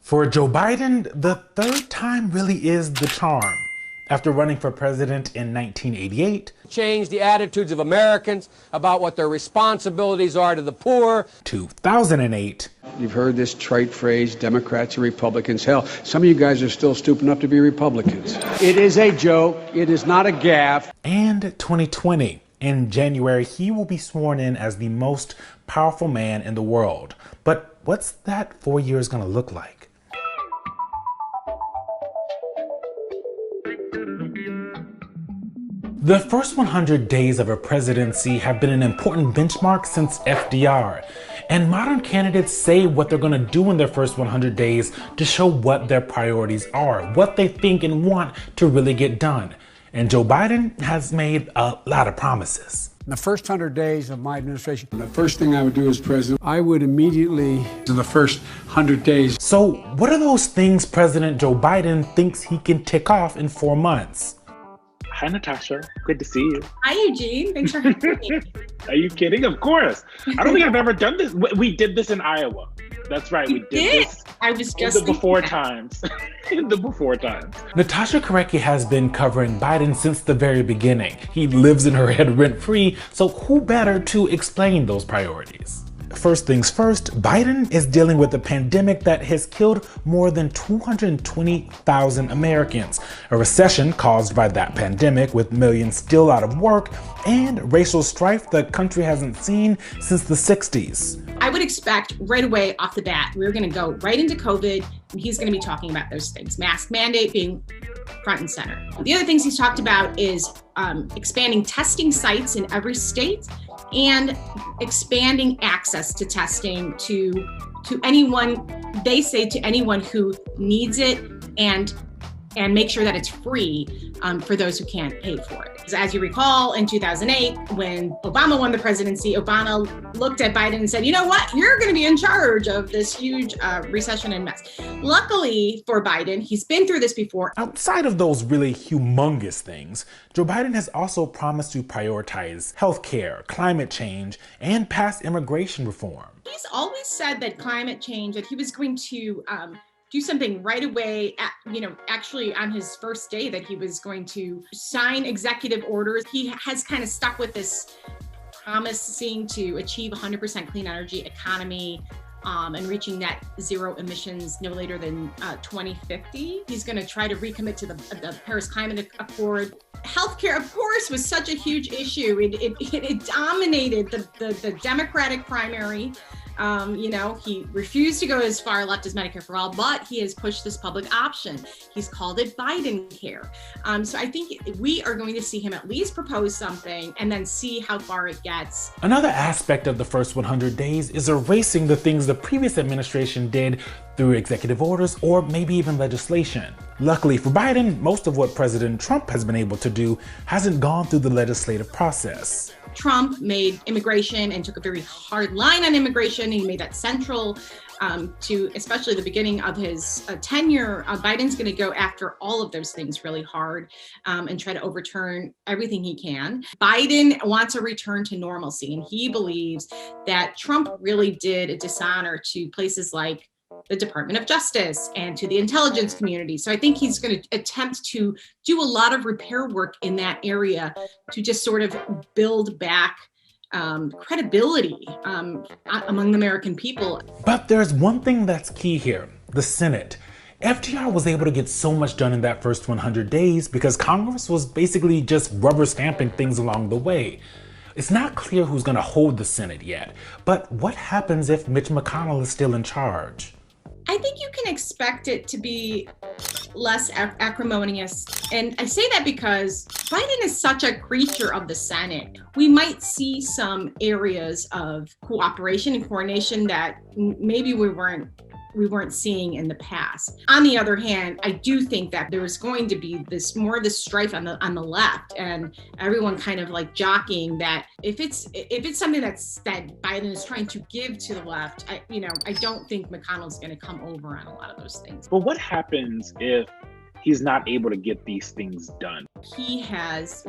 For Joe Biden, the third time really is the charm. After running for president in 1988, change the attitudes of Americans about what their responsibilities are to the poor. 2008, you've heard this trite phrase, Democrats are Republicans. Hell, some of you guys are still stupid enough to be Republicans. It is a joke. It is not a gaffe. And 2020. In January, he will be sworn in as the most powerful man in the world. But what's that 4 years gonna look like? The first 100 days of a presidency have been an important benchmark since FDR. And modern candidates say what they're going to do in their first 100 days to show what their priorities are, what they think and want to really get done. And Joe Biden has made a lot of promises. In the first 100 days of my administration, the first thing I would do as president, I would immediately, in the first 100 days. So what are those things President Joe Biden thinks he can tick off in 4 months? Hi, Natasha. Good to see you. Hi, Eugene. Thanks for having me. Are you kidding? Of course. I don't think I've ever done this. We did this in Iowa. That's right. We did this. I was just in the before times. In the before times. Natasha Korecki has been covering Biden since the very beginning. He lives in her head rent-free, so who better to explain those priorities? First things first, Biden is dealing with a pandemic that has killed more than 220,000 Americans, a recession caused by that pandemic with millions still out of work, and racial strife the country hasn't seen since the 60s. I would expect right away off the bat, we're going to go right into COVID, and he's going to be talking about those things. Mask mandate being front and center. The other things he's talked about is expanding testing sites in every state and expanding access to testing to anyone, they say to anyone who needs it, and make sure that it's free for those who can't pay for it. As you recall, in 2008, when Obama won the presidency, Obama looked at Biden and said, you know what, you're going to be in charge of this huge recession and mess. Luckily for Biden, he's been through this before. Outside of those really humongous things, Joe Biden has also promised to prioritize healthcare, climate change, and pass immigration reform. He's always said that climate change, that he was going to do something right away, actually on his first day, that he was going to sign executive orders. He has kind of stuck with this promising to achieve 100% clean energy economy and reaching net zero emissions no later than 2050. He's going to try to recommit to the Paris Climate Accord. Healthcare, of course, was such a huge issue. It dominated the Democratic primary. He refused to go as far left as Medicare for All, but he has pushed this public option. He's called it Biden Care. So I think we are going to see him at least propose something and then see how far it gets. Another aspect of the first 100 days is erasing the things the previous administration did through executive orders or maybe even legislation. Luckily for Biden, most of what President Trump has been able to do hasn't gone through the legislative process. Trump made immigration and took a very hard line on immigration. He made that central to especially the beginning of his tenure. Biden's going to go after all of those things really hard and try to overturn everything he can. Biden wants a return to normalcy, and he believes that Trump really did a dishonor to places like the Department of Justice and to the intelligence community. So I think he's going to attempt to do a lot of repair work in that area to just sort of build back credibility among the American people. But there's one thing that's key here, the Senate. FDR was able to get so much done in that first 100 days because Congress was basically just rubber stamping things along the way. It's not clear who's going to hold the Senate yet, but what happens if Mitch McConnell is still in charge? I think you can expect it to be less acrimonious. And I say that because Biden is such a creature of the Senate. We might see some areas of cooperation and coordination that maybe we weren't seeing in the past. On the other hand, I do think that there's going to be more of this strife on the left, and everyone kind of like jockeying that if it's something that Biden is trying to give to the left, I don't think McConnell's going to come over on a lot of those things. But what happens if he's not able to get these things done? He has